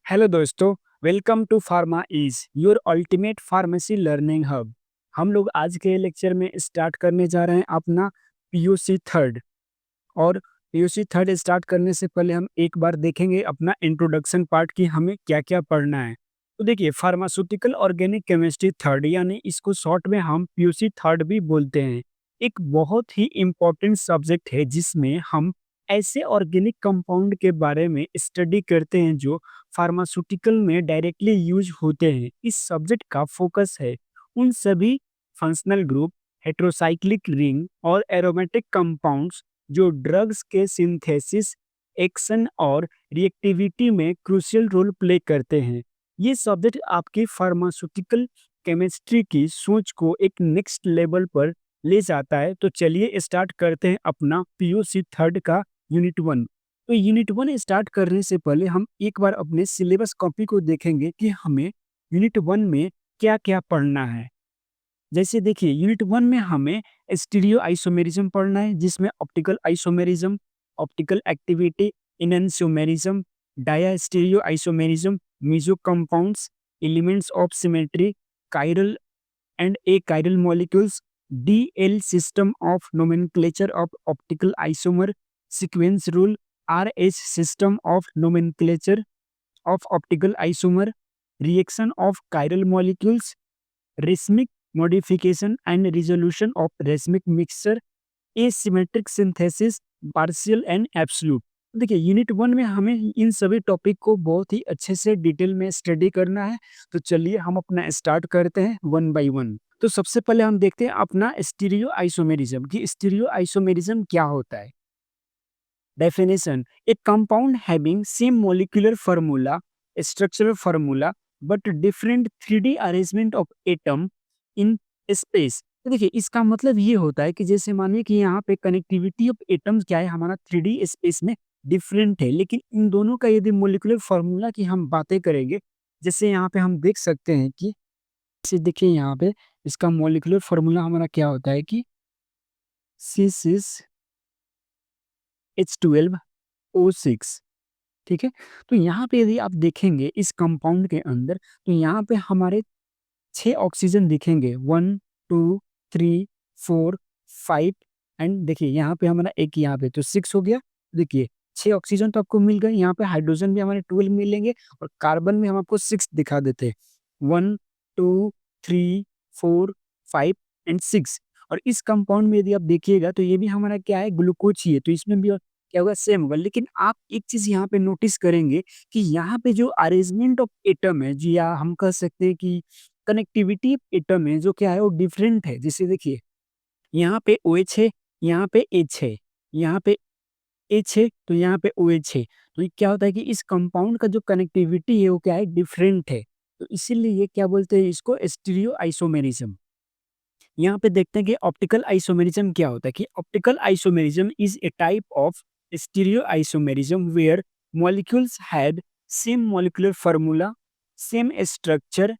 Hello दोस्तों, welcome to pharma is your ultimate pharmacy learning hub. हम लोग आज के लेक्चर में स्टार्ट करने जा रहे हैं अपना पीयूसी थर्ड। और पीयूसी थर्ड स्टार्ट करने से पहले हम एक बार देखेंगे अपना इंट्रोडक्शन पार्ट कि हमें क्या क्या पढ़ना है। तो देखिए, फार्मास्यूटिकल ऑर्गेनिक केमिस्ट्री थर्ड यानी इसको शॉर्ट में हम पीयूसी थर्ड भी बोलते हैं। एक बहुत ही इम्पोर्टेंट सब्जेक्ट है जिसमें हम ऐसे ऑर्गेनिक कंपाउंड के बारे में स्टडी करते हैं जो फार्मास्यूटिकल में डायरेक्टली यूज होते हैं। इस सब्जेक्ट का फोकस है उन सभी फंक्शनल ग्रुप, हेट्रोसाइक्लिक रिंग और एरोमेटिक कंपाउंड्स जो ड्रग्स के सिंथेसिस, एक्शन और रिएक्टिविटी में क्रूशियल रोल प्ले करते हैं। ये सब्जेक्ट आपकी फार्मास्यूटिकल केमिस्ट्री की सोच को एक नेक्स्ट लेवल पर ले जाता है। तो चलिए स्टार्ट करते हैं अपना पीयूसी थर्ड का यूनिट वन। तो यूनिट वन स्टार्ट करने से पहले हम एक बार अपने सिलेबस कॉपी को देखेंगे कि हमें यूनिट वन में क्या क्या पढ़ना है। जैसे देखिए, यूनिट वन में हमें स्टीरियो आइसोमेरिज्म पढ़ना है जिसमें optical isomerism, optical activity, enantiomerism, diastereoisomerism, meso compounds, elements of symmetry, chiral and a chiral molecules, DL system of nomenclature of optical isomer, sequence rule, RH system of nomenclature of optical isomer, reaction of chiral molecules, racemic modification and resolution of racemic mixture, asymmetric synthesis, partial and absolute। देखिए, unit one में हमें इन सभी topic को बहुत ही अच्छे से detail में study करना है। तो चलिए हम अपना स्टार्ट करते हैं वन बाय वन। तो सबसे पहले हम देखते हैं अपना स्टीरियो आइसोमेरिज्म कि स्टीरियो आइसोमेरिज्म क्या होता है। Definition: A compound having same molecular formula, structural formula but different 3D arrangement of atom in space. तो देखिए, इसका मतलब ये होता है कि जैसे मानिए कि यहाँ पे कनेक्टिविटी ऑफ एटम्स क्या है, हमारा 3D स्पेस में डिफरेंट है, लेकिन इन दोनों का यदि मॉलिक्यूलर फार्मूला की हम बातें करेंगे, जैसे यहाँ पे हम देख सकते हैं कि जैसे देखिए यहाँ पे इसका मॉलिक्यूलर फार्मूला हमारा क्या होता है कि C6H12O6। ठीक है। तो यहाँ पे यदि आप देखेंगे इस कंपाउंड के अंदर, तो यहाँ पे हमारे 6 ऑक्सीजन दिखेंगे, 1, 2, 3, 4, 5 एंड देखिए यहाँ पे हमारा एक यहाँ पे तो 6 हो गया। देखिए 6 ऑक्सीजन तो आपको मिल गए, यहाँ पे हाइड्रोजन भी हमारे 12 मिलेंगे और कार्बन में हम आपको 6 दिखा देते हैं, 1, 2, 3, 4, 5 एंड 6। और इस कंपाउंड में यदि आप देखिएगा तो ये भी हमारा क्या है, ग्लूकोज ही है, तो इसमें भी क्या होगा, सेम होगा। लेकिन आप एक चीज यहाँ पे नोटिस करेंगे कि यहाँ पे जो अरेंजमेंट ऑफ एटम है जी, या हम कह सकते हैं कि कनेक्टिविटी एटम है, जो क्या है वो डिफरेंट है। जैसे देखिए यहाँ पे OH है, यहाँ पे H है, यहाँ पे H है, तो यहाँ पे OH है। तो ये क्या होता है कि इस कंपाउंड का जो कनेक्टिविटी है वो क्या है, डिफरेंट है। तो इसीलिए ये क्या बोलते हैं, इसको स्टीरियो आइसोमेरिज्म। यहाँ पे देखते हैं कि ऑप्टिकल आइसोमेरिज्म क्या होता है कि optical isomerism is a type of stereo isomerism where molecules had same molecular formula, same structure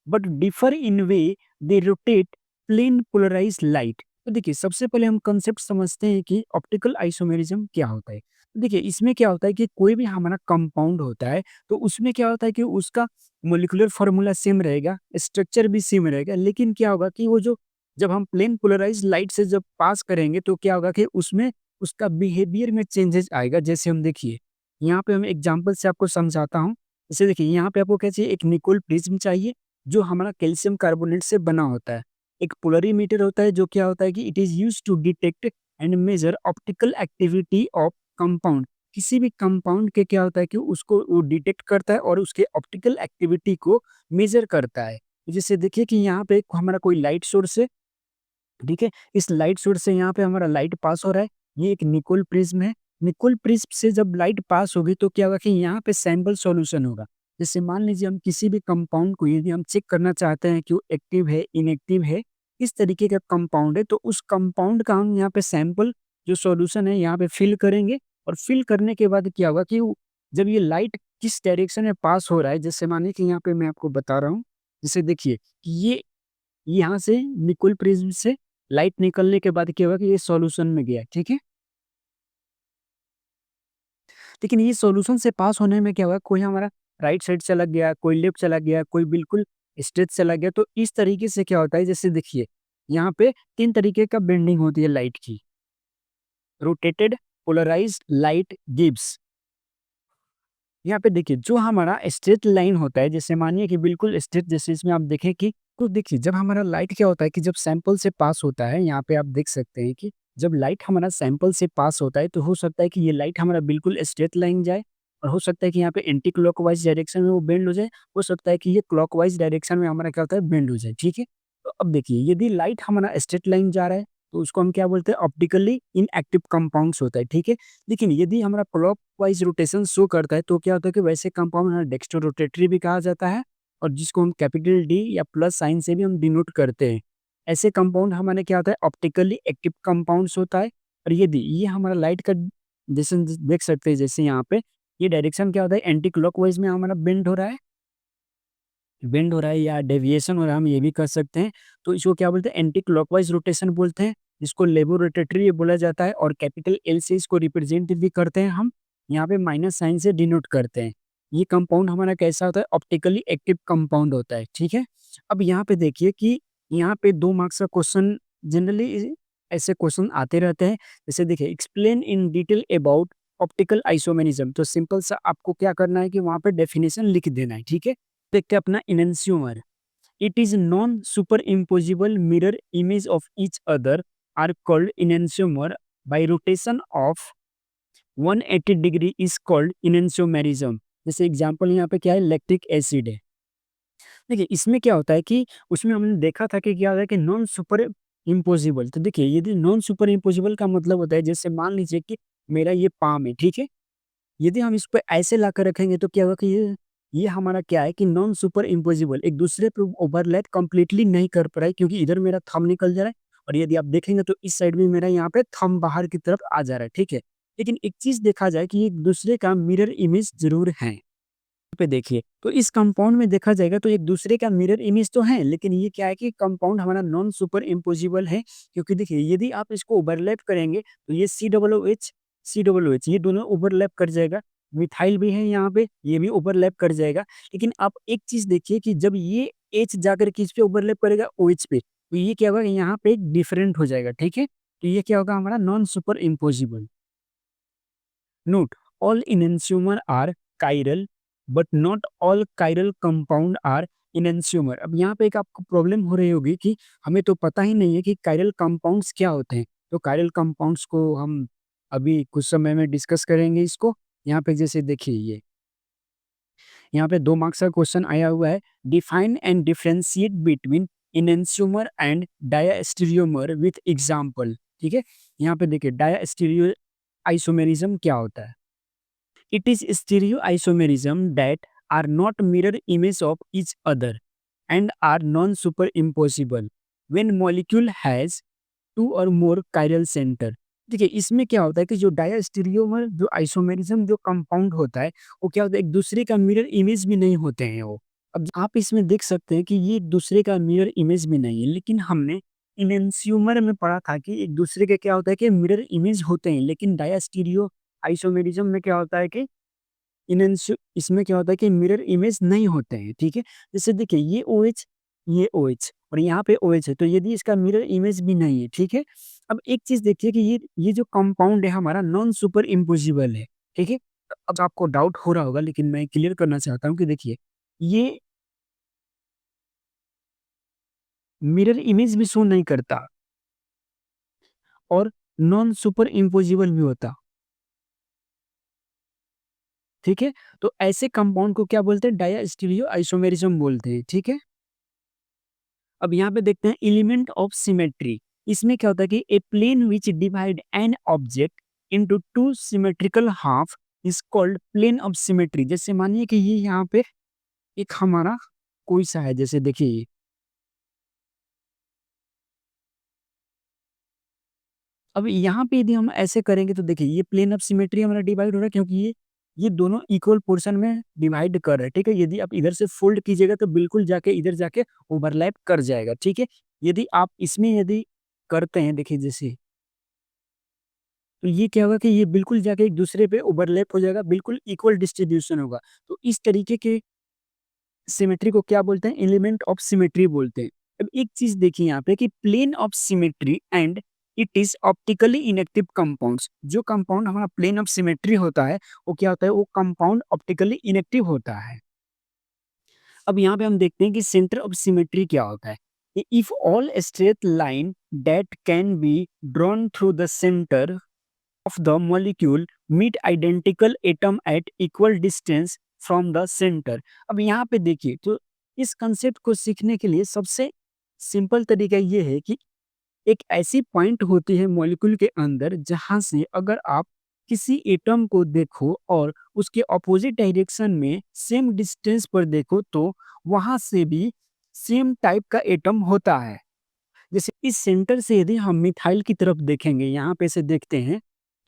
but differ in way they rotate plane polarise light. तो देखिए, सबसे पहले हम कंसेप्ट समझते हैं कि ऑप्टिकल आइसोमेरिज्म क्या होता है। तो देखिए, इसमें क्या होता है कि कोई भी हमारा कंपाउंड होता है तो उसमें क्या होता है कि उसका मोलिकुलर फार्मूला सेम रहेगा, स्ट्रक्चर भी सेम रहेगा, लेकिन क्या होगा कि वो जो जब हम प्लेन पोलराइज लाइट से जब पास करेंगे तो क्या होगा कि उसमें उसका बिहेवियर में चेंजेस आएगा। जैसे हम देखिए यहाँ पे हम एग्जांपल से आपको समझाता हूँ। जैसे देखिए यहाँ पे आपको क्या चाहिए, एक निकोल प्रिज्म चाहिए जो हमारा कैल्शियम कार्बोनेट से बना होता है। एक पोलरीमीटर होता है जो क्या होता है कि it is used to detect and measure optical activity of compound. किसी भी कंपाउंड के क्या होता है कि उसको वो डिटेक्ट करता है और उसके ऑप्टिकल एक्टिविटी को मेजर करता है। जैसे देखिए कि यहाँ पे हमारा कोई लाइट सोर्स है, ठीक है, इस लाइट सोर्स से यहाँ पे हमारा लाइट पास हो रहा है, ये एक निकोल प्रिज्म है। निकोल प्रिज्म से जब लाइट पास होगी तो क्या होगा कि यहाँ पे सैंपल सॉल्यूशन होगा। जैसे मान लीजिए हम किसी भी कंपाउंड को यदि हम चेक करना चाहते हैं कि वो एक्टिव है, इनएक्टिव है, इस तरीके का कंपाउंड है, तो उस कंपाउंड का हम यहाँ पे सैंपल जो सॉल्यूशन है यहाँ पे फिल करेंगे। और फिल करने के बाद क्या होगा कि जब ये लाइट किस डायरेक्शन में पास हो रहा है, जैसे मानिए कि यहाँ पे मैं आपको बता रहा हूँ, जैसे देखिए कि ये यहाँ से निकोल प्रिज्म से लाइट निकलने के बाद क्या होगा कि ये सॉल्यूशन में गया, ठीक है। लेकिन ये सॉल्यूशन से पास होने में क्या होगा, कोई हमारा राइट साइड चला गया, कोई लेफ्ट चला गया, कोई बिल्कुल स्ट्रेट चला गया। तो इस तरीके से क्या होता है, जैसे देखिए यहाँ पे 3 तरीके का बेंडिंग होती है लाइट की। Rotated, polarised light gives. यहाँ पे देखिए जो हमारा स्ट्रेट लाइन होता है, जैसे मानिए कि बिल्कुल स्ट्रेट, जैसे इसमें आप देखें कि तो देखिए जब हमारा लाइट क्या होता है कि जब सैंपल से पास होता है, यहाँ पे आप देख सकते हैं कि जब लाइट हमारा सैंपल से पास होता है तो हो सकता है कि ये लाइट हमारा बिल्कुल स्ट्रेट लाइन जाए, और हो सकता है कि यहाँ पे एंटी क्लॉकवाइज डायरेक्शन में वो बेंड हो जाए, हो सकता है कि ये क्लॉकवाइज डायरेक्शन में हमारा क्या होता है, बेंड हो जाए। ठीक है, तो अब देखिए यदि लाइट हमारा स्ट्रेट लाइन जा रहा है तो उसको हम क्या बोलते हैं, ऑप्टिकली इनएक्टिव कंपाउंड्स होता है। ठीक है, लेकिन यदि हमारा क्लॉकवाइज रोटेशन शो करता है तो क्या होता है कि वैसे कंपाउंड हमारा डेक्स्ट्रो रोटेटरी भी कहा जाता है, और जिसको हम कैपिटल डी या प्लस साइन से भी हम डिनोट करते हैं। ऐसे कंपाउंड हमारे क्या होता है, ऑप्टिकली एक्टिव कंपाउंड्स होता है। और यदि ये हमारा लाइट का जैसे देख सकते हैं, जैसे यहाँ पे ये डायरेक्शन क्या होता है, एंटी क्लॉकवाइज में हमारा बेंड हो रहा है या डेविएशन हो रहा है, हम ये भी कर सकते हैं। तो इसको क्या बोलते हैं, एंटी क्लॉकवाइज रोटेशन बोलते हैं, जिसको लेबो रोटेटरी बोला जाता है, और कैपिटल एल से इसको रिप्रेजेंट भी करते हैं हम, यहाँ पे माइनस साइन से डिनोट करते हैं। ये कंपाउंड हमारा कैसा होता है, ऑप्टिकली एक्टिव कंपाउंड होता है। ठीक है, अब यहाँ पे देखिए कि यहाँ पे 2 मार्क्स का क्वेश्चन जनरली ऐसे क्वेश्चन आते रहते हैं। जैसे देखिए explain in detail about optical isomerism, तो सिंपल सा आपको क्या करना है कि वहाँ पे डेफिनेशन लिख देना है। ठीक है, देखते हैं अपना enantiomer. It is non superimposable mirror image of each other are called enantiomer by rotation of 180 degree is called enantiomerism. जैसे एग्जांपल यहाँ पे क्या है, लैक्टिक एसिड है। देखिए इसमें क्या होता है कि उसमें हमने देखा था कि क्या होता है कि नॉन सुपर इम्पोजिबल। तो देखिए यदि नॉन सुपर इम्पोजिबल का मतलब होता है, जैसे मान लीजिए कि मेरा ये पाम है, ठीक है, यदि हम इसको ऐसे लाकर रखेंगे तो क्या होगा कि ये हमारा क्या है कि नॉन सुपर इम्पोजिबल, एक दूसरे पे ओवरलैप कंप्लीटली नहीं कर पा रहा है, क्योंकि इधर मेरा थंब निकल जा रहा है, और यदि आप देखेंगे तो इस साइड में मेरा यहाँ पे थंब बाहर की तरफ आ जा रहा है। ठीक है, लेकिन एक चीज देखा जाए कि एक दूसरे का मिरर इमेज जरूर है। पे देखिए तो इस कंपाउंड में देखा जाएगा तो एक दूसरे का मिरर इमेज तो है, लेकिन ये क्या है कि कंपाउंड हमारा नॉन सुपर इम्पोजिबल है, क्योंकि देखिए यदि आप इसको ओवरलैप करेंगे तो ये सी डबल ओ एच ये दोनों ओवरलैप कर जाएगा। मिथाइल भी है यहाँ पे, ये भी ओवरलैप कर जाएगा। लेकिन आप एक चीज देखिए कि जब ये एच जाकर किस पे ओवरलैप करेगा, ओ एच पे, तो ये क्या होगा, यहाँ पे डिफरेंट हो जाएगा। ठीक है, तो ये क्या होगा, हमारा non super imposable. Note: all enantiomer are chiral, but not all chiral compound are enantiomer। अब यहाँ पे एक आपको प्रॉब्लम हो रही होगी कि हमें तो पता ही नहीं है कि कायरल कंपाउंड्स क्या होते हैं। तो कायरल कंपाउंड्स को हम अभी कुछ समय में डिस्कस करेंगे इसको। यहाँ पे जैसे देखिए ये यहाँ पे 2 मार्क्स का क्वेश्चन आया हुआ है, define and differentiate between enantiomer and diastereomer with example. ठीक है, यहाँ पे देखिए डायस्टेरियो आइसोमेरिज्म क्या होता है। It is stereoisomerism that are not mirror image of each other and are non-superimposable when molecule has two or more chiral center। देखिए इसमें क्या होता है कि जो डायस्टीरियोमर जो आइसोमेरिज्म जो कंपाउंड होता है, वो क्या होता है, एक दूसरे का मिरर इमेज भी नहीं होते हैं वो। अब आप इसमें देख सकते हैं कि ये एक दूसरे का मिरर इमेज भी नहीं है, लेकिन हमने इनएंस्यूमर में पढ़ा था कि एक दूसरे के क्या होता है कि मिरर इमेज होते हैं, लेकिन डायस्टीरियो आइसोमेरिज्म में क्या होता है कि इसमें क्या होता है कि मिरर इमेज नहीं होते हैं। ठीक है, जैसे देखिए ये OH और यहाँ पे OH है, तो यदि इसका मिरर इमेज भी नहीं है। ठीक है, अब एक चीज देखिए कि ये जो कंपाउंड है हमारा नॉन सुपर इम्पोजिबल है। ठीक है, अब आपको डाउट हो रहा होगा, लेकिन मैं क्लियर करना चाहता हूँ कि देखिए ये मिरर इमेज भी शो नहीं करता और नॉन सुपर इम्पोजिबल भी होता। ठीक है, तो ऐसे कंपाउंड को क्या बोलते हैं, डायस्टीरियो आइसोमेरिज्म बोलते हैं। ठीक है, अब यहाँ पे देखते हैं एलिमेंट ऑफ सिमेट्री। इसमें क्या होता है कि a plane which divide an object into two symmetrical half is called plane of symmetry. जैसे मानिए कि ये यहाँ पे एक हमारा कोई सा है, जैसे देखिए अब यहाँ पे यदि हम ऐसे करेंगे तो देखिए ये प्लेन ऑफ सिमेट्री हमारा डिवाइड हो रहा है, क्योंकि ये दोनों इक्वल पोर्शन में डिवाइड कर रहे हैं। ठीक है, यदि आप इधर से फोल्ड कीजिएगा तो बिल्कुल जाके इधर जाके ओवरलैप कर जाएगा। ठीक है, यदि आप इसमें यदि करते हैं, देखिए जैसे तो ये क्या होगा कि ये बिल्कुल जाके एक दूसरे पे ओवरलैप हो जाएगा, बिल्कुल इक्वल डिस्ट्रीब्यूशन होगा। तो इस तरीके के सिमेट्री को क्या बोलते हैं? एलिमेंट ऑफ सिमेट्री बोलते हैं। अब एक चीज़ देखिए यहाँ पे कि plane of symmetry and it is optically inactive compounds. जो कंपाउंड हमारा प्लेन ऑफ सिमेट्री होता है, वो क्या होता है? वो कंपाउंड ऑप्टिकली इनेक्टिव होता है। अब यहाँ पे हम देखते हैं कि सेंटर ऑफ सिमेट्री क्या होता है? If all straight line that can be drawn through the centre of the molecule meet identical atom at equal distance from the center। अब यहाँ पे देखिए, तो इस कंसेप्ट को सीखने के लिए सबसे सिंपल तरीका ये है कि एक ऐसी पॉइंट होती है मॉलिक्यूल के अंदर जहाँ से अगर आप किसी एटम को देखो और उसके ऑपोजिट डायरेक्शन में सेम डिस्टेंस पर देखो, तो वहां से भी सेम टाइप का एटम होता है। जैसे इस सेंटर से यदि हम मिथाइल की तरफ देखेंगे, यहाँ पे से देखते हैं,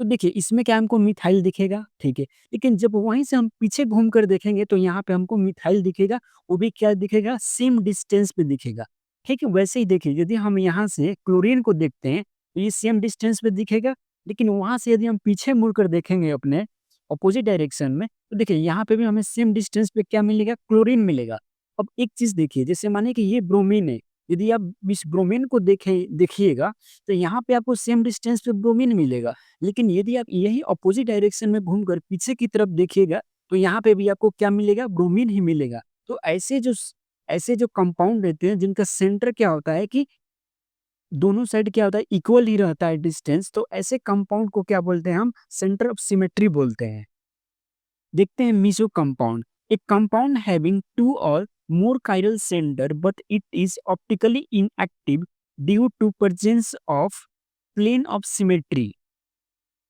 तो देखिए इसमें क्या हमको मिथाइल दिखेगा, ठीक है। लेकिन जब वहीं से हम पीछे घूम कर देखेंगे तो यहाँ पे हमको मिथाइल दिखेगा, वो भी क्या दिखेगा? सेम डिस्टेंस पे दिखेगा, ठीक है। वैसे ही देखिए, यदि हम यहाँ से क्लोरीन को देखते हैं तो ये सेम डिस्टेंस पे दिखेगा, लेकिन वहां से यदि हम पीछे मुड़ कर देखेंगे अपने अपोजिट डायरेक्शन में, तो देखिए यहाँ पे भी हमें सेम डिस्टेंस पे क्या मिलेगा? क्लोरीन मिलेगा। अब एक चीज देखिए, जैसे माने कि ये ब्रोमीन है, यदि आप इस ब्रोमीन को देखिएगा तो यहाँ पे आपको सेम डिस्टेंस पे ब्रोमीन मिलेगा। लेकिन यदि आप यही अपोजिट डायरेक्शन में घूमकर पीछे की तरफ देखिएगा तो यहाँ पे भी आपको क्या मिलेगा? ब्रोमीन ही मिलेगा। तो ऐसे जो कंपाउंड रहते हैं जिनका सेंटर क्या होता है कि दोनों साइड क्या होता है? इक्वल ही रहता है डिस्टेंस, तो ऐसे कंपाउंड को क्या बोलते हैं? हम सेंटर ऑफ सिमेट्री बोलते हैं। देखते हैं meso compound. A compound having two or more chiral center but it is optically inactive due to presence of plane of symmetry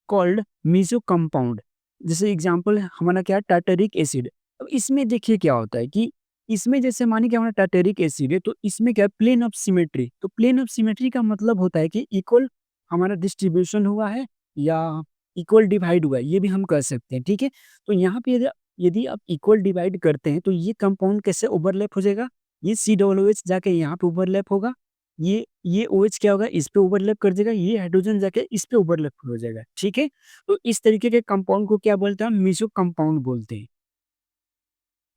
called meso compound। जैसे एग्जांपल हमारा क्या है? Tartaric acid. अब इसमें देखिए क्या होता है कि इसमें जैसे मानिए कि हमारा टार्टरिक एसिड है, तो इसमें क्या है? Plane of symmetry. तो प्लेन ऑफ सिमेट्री का मतलब होता है कि इक्वल हमारा डिस्ट्रीब्यूशन हुआ है या इक्वल डिवाइड हुआ है, ये भी हम कह सकते हैं, ठीक है। तो यहाँ पे यदि यदि आप इक्वल डिवाइड करते हैं तो ये कंपाउंड कैसे ओवरलैप हो जाएगा? ये सी डब्ल्यू एच जाके यहाँ पे ओवरलैप होगा, ये ओ एच क्या होगा? इस पे ओवरलैप कर देगा, ये हाइड्रोजन जाके इस पे ओवरलैप हो जाएगा, ठीक है। तो इस तरीके के कंपाउंड को क्या बोलते हैं? हम मीसो कंपाउंड बोलते हैं।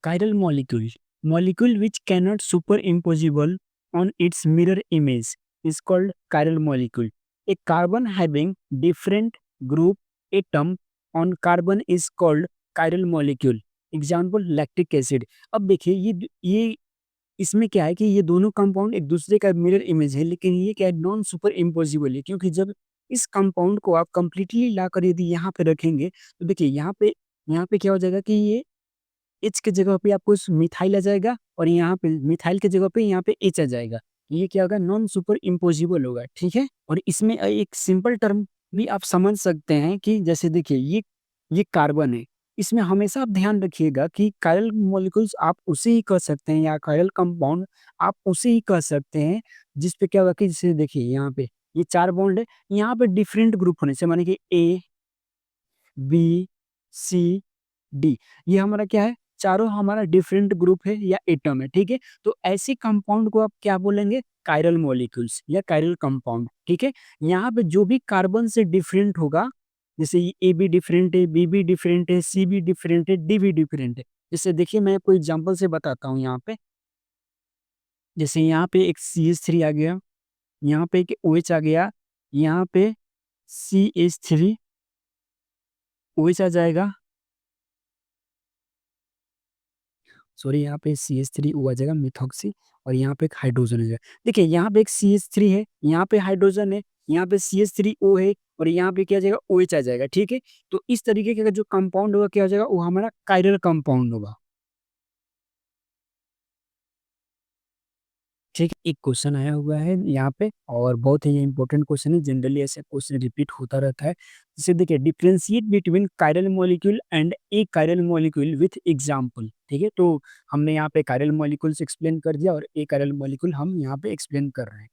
Chiral molecule, molecule which cannot superimposable on its mirror image is called chiral molecule। A carbon having different group atom on carbon is called chiral molecule। Example lactic acid। अब देखिए ये इसमें क्या है कि ये दोनों कंपाउंड एक दूसरे का मिरर इमेज है, लेकिन ये क्या है? नॉन सुपर इम्पोजिबल है, क्योंकि जब इस कंपाउंड को आप कंप्लीटली लाकर यदि यहाँ पे रखेंगे तो देखिए यहाँ पे क्या हो जाएगा कि ये एच के जगह पे आपको मिथाइल आ जाएगा और यहाँ पे मिथाइल के जगह पे यहाँ पे एच आ जाएगा। ये क्या होगा? नॉन सुपर इम्पोजिबल होगा, ठीक है। और इसमें एक सिंपल टर्म भी आप समझ सकते हैं कि जैसे देखिए ये कार्बन है। इसमें हमेशा आप ध्यान रखिएगा कि कायरल मॉलिक्यूल्स आप उसे ही कह सकते हैं या कायरल कंपाउंड आप उसे ही कह सकते हैं जिस पे क्या होगा कि जैसे देखिए यहाँ पे ये 4 बॉन्ड है, यहाँ पे डिफरेंट ग्रुप होने से माने कि ए, बी, सी, डी, ये हमारा क्या है? चारों हमारा डिफरेंट ग्रुप है या एटम है, ठीक है। तो ऐसे कंपाउंड को आप क्या बोलेंगे? कायरल मॉलिक्यूल्स या कायरल कंपाउंड, ठीक है। यहाँ पे जो भी कार्बन से डिफरेंट होगा, जैसे ए बी डिफरेंट है, बी बी डिफरेंट है, सी बी डिफरेंट है, डी बी डिफरेंट है। जैसे देखिए मैं कोई एग्जांपल से बताता हूँ यहाँ पे। जैसे यहाँ पे एक सी एच थ्री आ गया, यहाँ पे एक ओ एच आ गया, यहाँ पे C H three O H आ जाएगा, सॉरी यहाँ पे CH3 ओ आ जाएगा मिथॉक्सी, और यहाँ पे एक हाइड्रोजन आ जाएगा। देखिए यहाँ पे एक CH3 है, यहाँ पे हाइड्रोजन है, यहाँ पे CH3O है और यहाँ पे क्या आ जाएगा? OH आ जाएगा, ठीक है। तो इस तरीके का जो कंपाउंड होगा क्या हो जाएगा? वो हमारा कायरल कंपाउंड होगा। ठीक है, एक क्वेश्चन आया हुआ है यहाँ पे और बहुत ही इंपॉर्टेंट क्वेश्चन है। जनरली ऐसे क्वेश्चन रिपीट होता रहता है। जैसे देखिए differentiate between chiral molecule and A chiral molecule with example, ठीक है। तो हमने यहाँ पे कायरल मॉलिक्यूल्स एक्सप्लेन कर दिया और ए कायरल मॉलिक्यूल हम यहाँ पे एक्सप्लेन कर रहे हैं।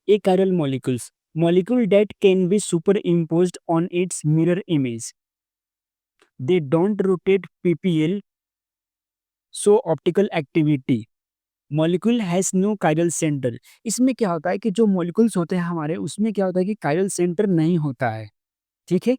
A chiral molecules, molecule that can be superimposed on its mirror image, they don't rotate PPL, so optical activity, molecule has no chiral centre. इसमें क्या होता है कि जो मॉलिक्यूल्स होते हैं हमारे, उसमें क्या होता है कि कायरल सेंटर नहीं होता है। ठीक है?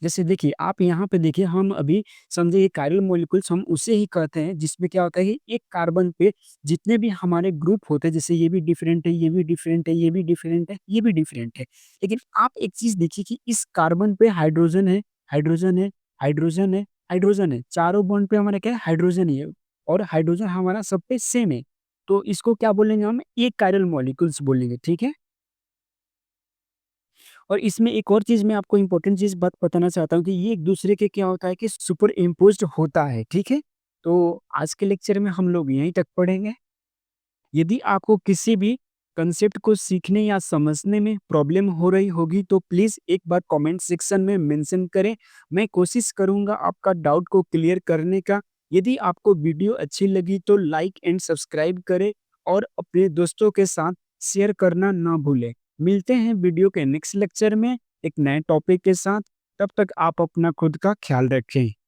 जैसे देखिए, आप यहाँ पे देखिए हम अभी समझे ये कायरल मॉलिक्यूल्स हम उसे ही कहते हैं जिसमें क्या होता है कि एक कार्बन पे जितने भी हमारे ग्रुप होते हैं जैसे ये भी डिफरेंट है, ये भी डिफरेंट है, ये भी डिफरेंट है, ये भी डिफरेंट है। लेकिन आप एक चीज़ देखिए कि इस कार्बन पे हाइड्रोजन है, हाइड्रोजन है, हाइड्रोजन है, हाइड्रोजन है। चारों बॉन्ड पे हमारा क्या है हाइड्रोजन ही है और हाइड्रोजन हमारा सब पे सेम है। तो इसको क्या बोलेंगे हम एक कायरल मॉलिक्यूल्स बोलेंगे, ठीक है? और इसमें एक और चीज़ मैं आपको इम्पोर्टेंट चीज़ बात बताना चाहता हूँ कि ये एक-दूसरे के क्या होता है कि सुपर इम्पोज़्ड होता है, ठीक है? तो आज के लेक्चर में हम लोग यहीं तक पढ़ेंगे। यदि आपको किसी भी कंसेप्ट को सीखने या समझने में प्रॉब्लम हो रही होगी तो प्लीज़ एक बार कमेंट सेक्शन में मेंशन करें। मैं कोशिश करूँगा आपका डाउट को क्लियर करने का। यदि आपको वीडियो अच्छी लगी तो लाइक एंड सब्सक्राइब करें और अपने दोस्तों के साथ शेयर करना ना भूलें। मिलते हैं वीडियो के नेक्स्ट लेक्चर में एक नए टॉपिक के साथ। तब तक आप अपना खुद का ख्याल रखें।